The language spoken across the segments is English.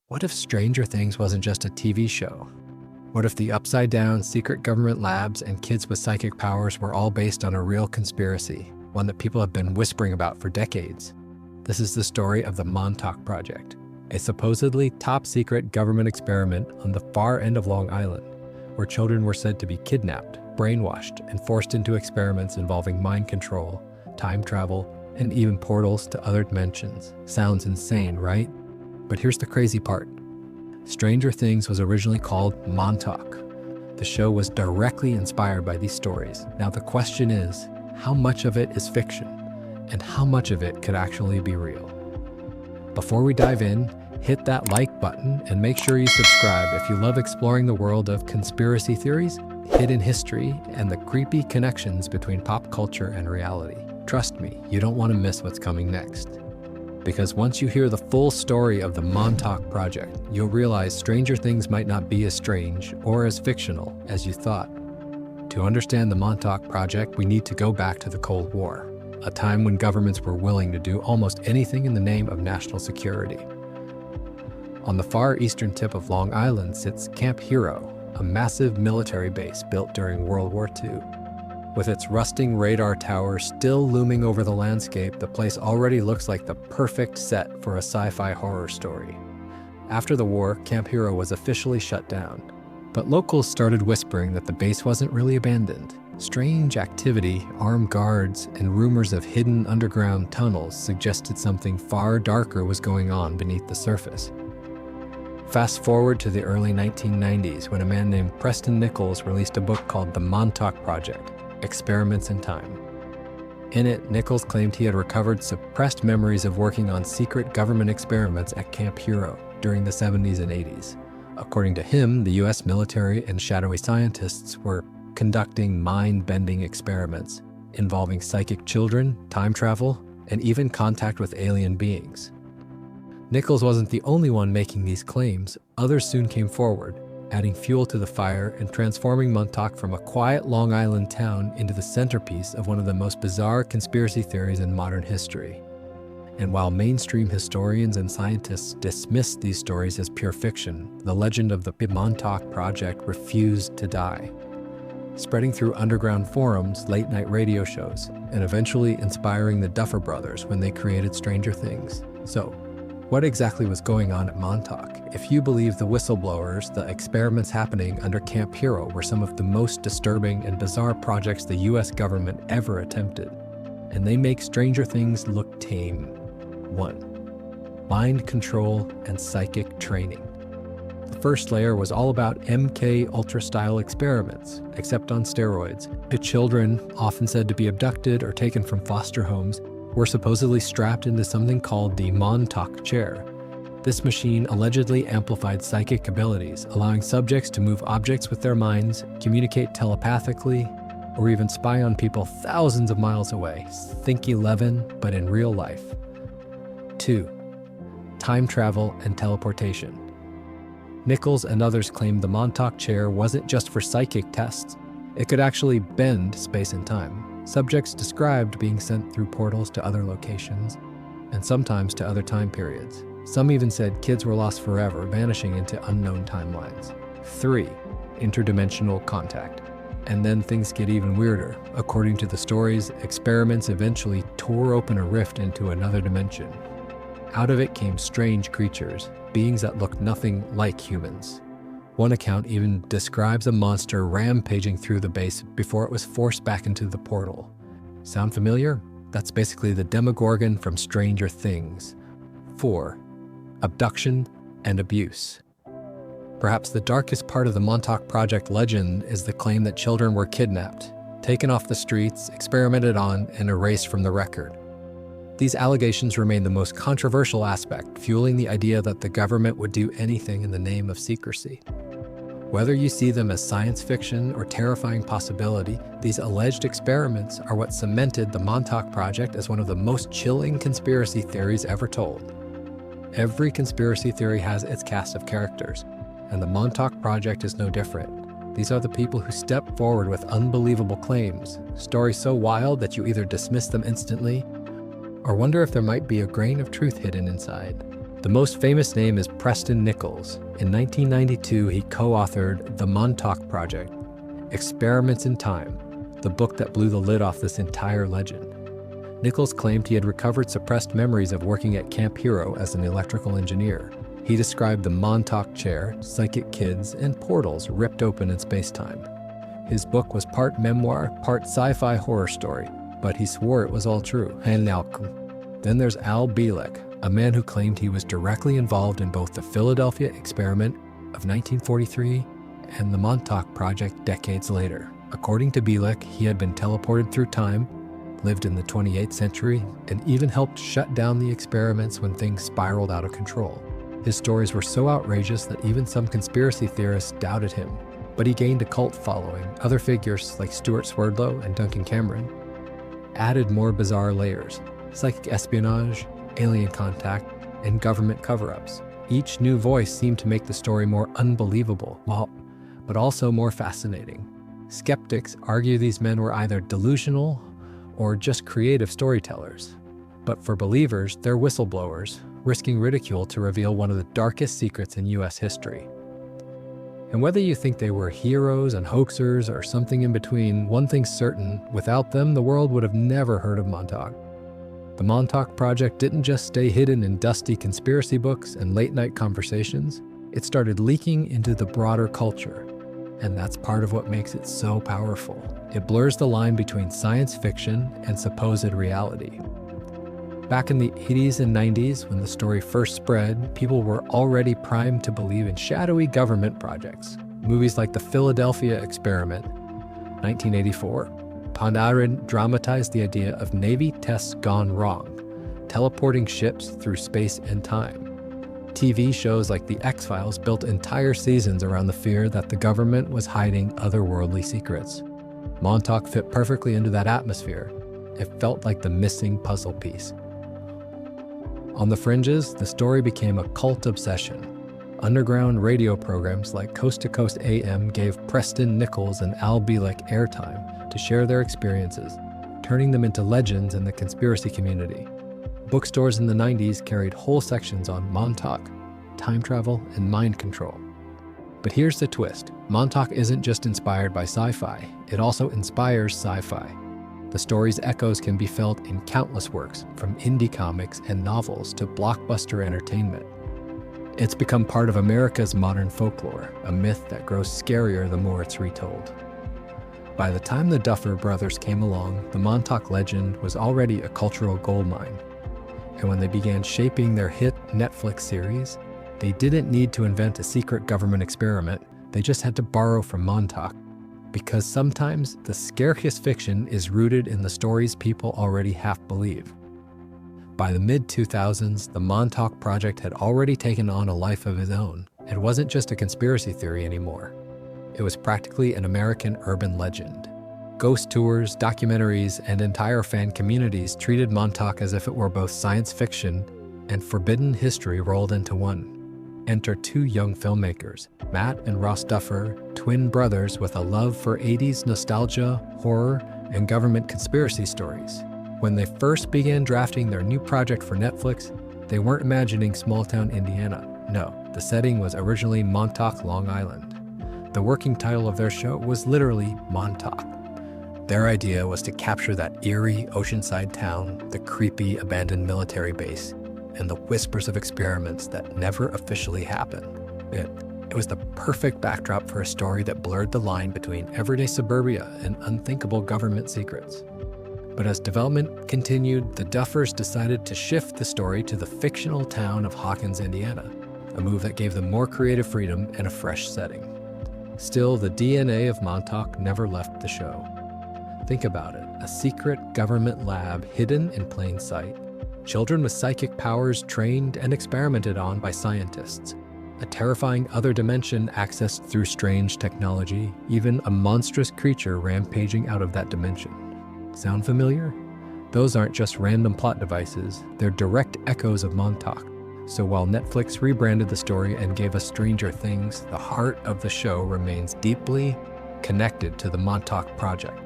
What if Stranger Things wasn't just a TV show? What if the upside-down secret government labs and kids with psychic powers were all based on a real conspiracy, one that people have been whispering about for decades? This is the story of the Montauk Project, a supposedly top-secret government experiment on the far end of Long Island, where children were said to be kidnapped, brainwashed, and forced into experiments involving mind control, time travel, and even portals to other dimensions. Sounds insane, right? But here's the crazy part. Stranger Things was originally called Montauk. The show was directly inspired by these stories. Now the question is, how much of it is fiction? And how much of it could actually be real? Before we dive in, hit that like button and make sure you subscribe if you love exploring the world of conspiracy theories, hidden history, and the creepy connections between pop culture and reality. Trust me, you don't want to miss what's coming next. Because once you hear the full story of the Montauk Project, you'll realize Stranger Things might not be as strange or as fictional as you thought. To understand the Montauk Project, we need to go back to the Cold War, a time when governments were willing to do almost anything in the name of national security. On the far eastern tip of Long Island sits Camp Hero, a massive military base built during World War II. With its rusting radar tower still looming over the landscape, the place already looks like the perfect set for a sci-fi horror story. After the war, Camp Hero was officially shut down, but locals started whispering that the base wasn't really abandoned. Strange activity, armed guards, and rumors of hidden underground tunnels suggested something far darker was going on beneath the surface. Fast forward to the early 1990s when a man named Preston Nichols released a book called The Montauk Project: Experiments in Time. In it, Nichols claimed he had recovered suppressed memories of working on secret government experiments at Camp Hero during the 70s and 80s. According to him, the US military and shadowy scientists were conducting mind-bending experiments involving psychic children, time travel, and even contact with alien beings. Nichols wasn't the only one making these claims. Others soon came forward, adding fuel to the fire and transforming Montauk from a quiet Long Island town into the centerpiece of one of the most bizarre conspiracy theories in modern history. And while mainstream historians and scientists dismissed these stories as pure fiction, the legend of the Montauk Project refused to die, spreading through underground forums, late-night radio shows, and eventually inspiring the Duffer Brothers when they created Stranger Things. So, what exactly was going on at Montauk? If you believe the whistleblowers, the experiments happening under Camp Hero were some of the most disturbing and bizarre projects the US government ever attempted. And they make Stranger Things look tame. 1. Mind control and psychic training. The first layer was all about MK Ultra-style experiments, except on steroids. The children, often said to be abducted or taken from foster homes, were supposedly strapped into something called the Montauk chair. This machine allegedly amplified psychic abilities, allowing subjects to move objects with their minds, communicate telepathically, or even spy on people thousands of miles away. Think 11, but in real life. 2. Time travel and teleportation. Nichols and others claimed the Montauk chair wasn't just for psychic tests. It could actually bend space and time. Subjects described being sent through portals to other locations, and sometimes to other time periods. Some even said kids were lost forever, vanishing into unknown timelines. 3. Interdimensional contact. And then things get even weirder. According to the stories, experiments eventually tore open a rift into another dimension. Out of it came strange creatures, beings that looked nothing like humans. One account even describes a monster rampaging through the base before it was forced back into the portal. Sound familiar? That's basically the Demogorgon from Stranger Things. 4. Abduction and abuse. Perhaps the darkest part of the Montauk Project legend is the claim that children were kidnapped, taken off the streets, experimented on, and erased from the record. These allegations remain the most controversial aspect, fueling the idea that the government would do anything in the name of secrecy. Whether you see them as science fiction or terrifying possibility, these alleged experiments are what cemented the Montauk Project as one of the most chilling conspiracy theories ever told. Every conspiracy theory has its cast of characters, and the Montauk Project is no different. These are the people who step forward with unbelievable claims, stories so wild that you either dismiss them instantly or wonder if there might be a grain of truth hidden inside. The most famous name is Preston Nichols. In 1992, he co-authored The Montauk Project, Experiments in Time, the book that blew the lid off this entire legend. Nichols claimed he had recovered suppressed memories of working at Camp Hero as an electrical engineer. He described the Montauk chair, psychic kids, and portals ripped open in space-time. His book was part memoir, part sci-fi horror story, but he swore it was all true. Then there's Al Bielek, a man who claimed he was directly involved in both the Philadelphia experiment of 1943 and the Montauk Project decades later. According to Bielek, he had been teleported through time, lived in the 28th century, and even helped shut down the experiments when things spiraled out of control. His stories were so outrageous that even some conspiracy theorists doubted him, but he gained a cult following. Other figures like Stuart Swerdlow and Duncan Cameron added more bizarre layers: psychic espionage, alien contact, and government cover-ups. Each new voice seemed to make the story more unbelievable, but also more fascinating. Skeptics argue these men were either delusional or just creative storytellers. But for believers, they're whistleblowers, risking ridicule to reveal one of the darkest secrets in U.S. history. And whether you think they were heroes and hoaxers or something in between, one thing's certain: without them, the world would have never heard of Montauk. The Montauk Project didn't just stay hidden in dusty conspiracy books and late-night conversations. It started leaking into the broader culture. And that's part of what makes it so powerful. It blurs the line between science fiction and supposed reality. Back in the 80s and 90s, when the story first spread, people were already primed to believe in shadowy government projects. Movies like The Philadelphia Experiment, 1984, Panarin dramatized the idea of Navy tests gone wrong, teleporting ships through space and time. TV shows like The X-Files built entire seasons around the fear that the government was hiding otherworldly secrets. Montauk fit perfectly into that atmosphere. It felt like the missing puzzle piece. On the fringes, the story became a cult obsession. Underground radio programs like Coast to Coast AM gave Preston Nichols and Al Bielek airtime to share their experiences, turning them into legends in the conspiracy community. Bookstores in the 90s carried whole sections on Montauk, time travel, and mind control. But here's the twist. Montauk isn't just inspired by sci-fi, it also inspires sci-fi. The story's echoes can be felt in countless works, from indie comics and novels to blockbuster entertainment. It's become part of America's modern folklore, a myth that grows scarier the more it's retold. By the time the Duffer Brothers came along, the Montauk legend was already a cultural goldmine. And when they began shaping their hit Netflix series, they didn't need to invent a secret government experiment. They just had to borrow from Montauk. Because sometimes the scariest fiction is rooted in the stories people already half believe. By the mid-2000s, the Montauk Project had already taken on a life of its own. It wasn't just a conspiracy theory anymore. It was practically an American urban legend. Ghost tours, documentaries, and entire fan communities treated Montauk as if it were both science fiction and forbidden history rolled into one. Enter two young filmmakers, Matt and Ross Duffer, twin brothers with a love for 80s nostalgia, horror, and government conspiracy stories. When they first began drafting their new project for Netflix, they weren't imagining small-town Indiana. No, the setting was originally Montauk, Long Island. The working title of their show was literally Montauk. Their idea was to capture that eerie oceanside town, the creepy abandoned military base, and the whispers of experiments that never officially happened. It was the perfect backdrop for a story that blurred the line between everyday suburbia and unthinkable government secrets. But as development continued, the Duffers decided to shift the story to the fictional town of Hawkins, Indiana, a move that gave them more creative freedom and a fresh setting. Still, the DNA of Montauk never left the show. Think about it, a secret government lab hidden in plain sight, children with psychic powers trained and experimented on by scientists, a terrifying other dimension accessed through strange technology, even a monstrous creature rampaging out of that dimension. Sound familiar? Those aren't just random plot devices, they're direct echoes of Montauk. So while Netflix rebranded the story and gave us Stranger Things, the heart of the show remains deeply connected to the Montauk Project.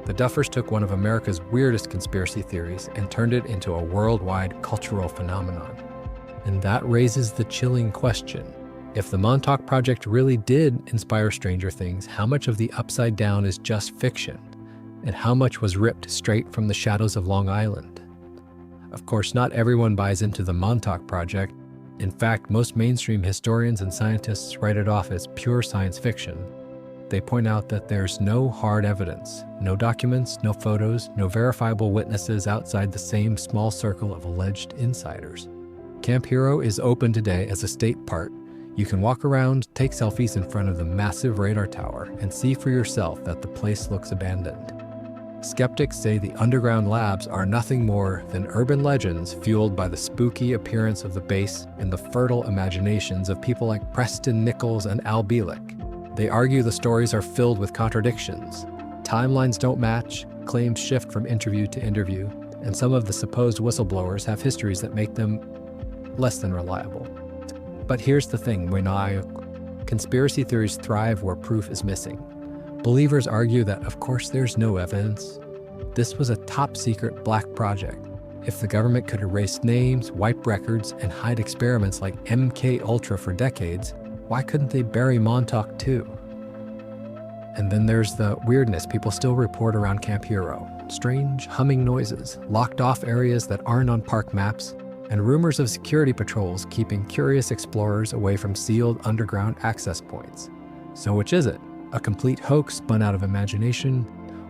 The Duffers took one of America's weirdest conspiracy theories and turned it into a worldwide cultural phenomenon. And that raises the chilling question. If the Montauk Project really did inspire Stranger Things, how much of the Upside Down is just fiction? And how much was ripped straight from the shadows of Long Island? Of course, not everyone buys into the Montauk Project. In fact, most mainstream historians and scientists write it off as pure science fiction. They point out that there's no hard evidence, no documents, no photos, no verifiable witnesses outside the same small circle of alleged insiders. Camp Hero is open today as a state park. You can walk around, take selfies in front of the massive radar tower, and see for yourself that the place looks abandoned. Skeptics say the underground labs are nothing more than urban legends fueled by the spooky appearance of the base and the fertile imaginations of people like Preston Nichols and Al Bielek. They argue the stories are filled with contradictions. Timelines don't match, claims shift from interview to interview, and some of the supposed whistleblowers have histories that make them less than reliable. But here's the thing, conspiracy theories thrive where proof is missing. Believers argue that, of course, there's no evidence. This was a top-secret black project. If the government could erase names, wipe records, and hide experiments like MK Ultra for decades, why couldn't they bury Montauk too? And then there's the weirdness people still report around Camp Hero. Strange humming noises, locked-off areas that aren't on park maps, and rumors of security patrols keeping curious explorers away from sealed underground access points. So which is it? A complete hoax spun out of imagination,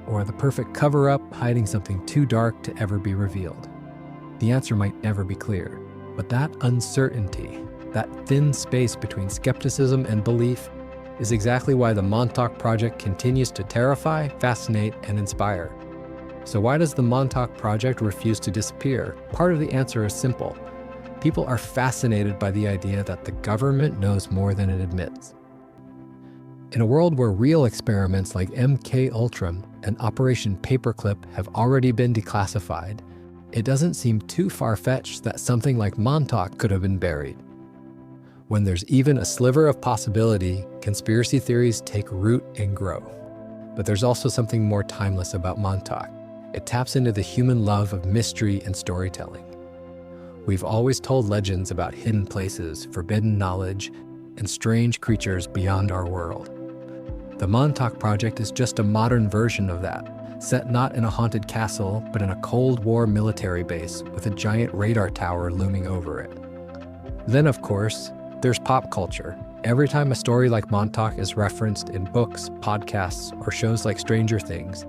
or the perfect cover-up hiding something too dark to ever be revealed? The answer might never be clear, but that uncertainty, that thin space between skepticism and belief, is exactly why the Montauk Project continues to terrify, fascinate, and inspire. So why does the Montauk Project refuse to disappear? Part of the answer is simple. People are fascinated by the idea that the government knows more than it admits. In a world where real experiments like MK Ultra and Operation Paperclip have already been declassified, it doesn't seem too far-fetched that something like Montauk could have been buried. When there's even a sliver of possibility, conspiracy theories take root and grow. But there's also something more timeless about Montauk. It taps into the human love of mystery and storytelling. We've always told legends about hidden places, forbidden knowledge, and strange creatures beyond our world. The Montauk Project is just a modern version of that, set not in a haunted castle, but in a Cold War military base with a giant radar tower looming over it. Then, of course, there's pop culture. Every time a story like Montauk is referenced in books, podcasts, or shows like Stranger Things,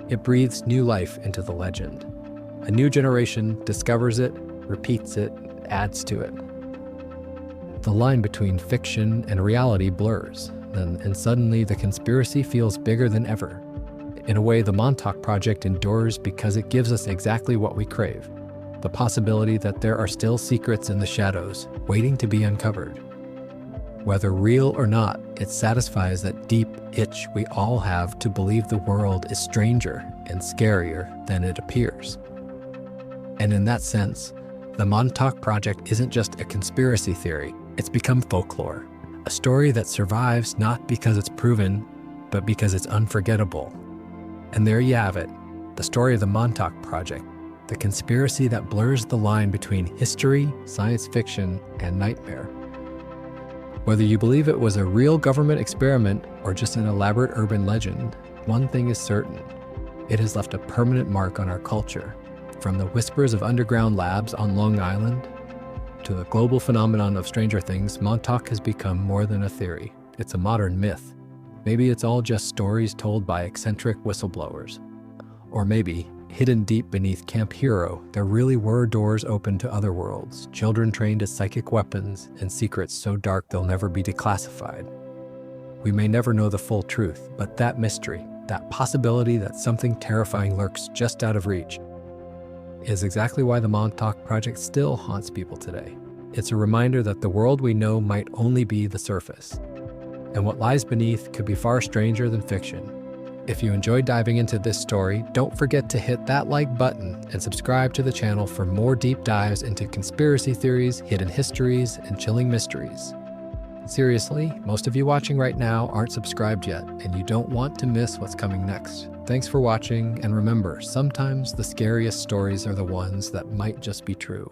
it breathes new life into the legend. A new generation discovers it, repeats it, adds to it. The line between fiction and reality blurs, and suddenly the conspiracy feels bigger than ever. In a way, the Montauk Project endures because it gives us exactly what we crave, the possibility that there are still secrets in the shadows, waiting to be uncovered. Whether real or not, it satisfies that deep itch we all have to believe the world is stranger and scarier than it appears. And in that sense, the Montauk Project isn't just a conspiracy theory, it's become folklore. A story that survives not because it's proven, but because it's unforgettable. And there you have it, the story of the Montauk Project, the conspiracy that blurs the line between history, science fiction, and nightmare. Whether you believe it was a real government experiment or just an elaborate urban legend, one thing is certain. It has left a permanent mark on our culture. From the whispers of underground labs on Long Island to the global phenomenon of Stranger Things, Montauk has become more than a theory. It's a modern myth. Maybe it's all just stories told by eccentric whistleblowers. Or maybe, hidden deep beneath Camp Hero, there really were doors open to other worlds, children trained as psychic weapons, and secrets so dark they'll never be declassified. We may never know the full truth, but that mystery, that possibility that something terrifying lurks just out of reach, is exactly why the Montauk Project still haunts people today. It's a reminder that the world we know might only be the surface, and what lies beneath could be far stranger than fiction. If you enjoyed diving into this story, don't forget to hit that like button and subscribe to the channel for more deep dives into conspiracy theories, hidden histories, and chilling mysteries. Seriously, most of you watching right now aren't subscribed yet, and you don't want to miss what's coming next. Thanks for watching, and remember, sometimes the scariest stories are the ones that might just be true.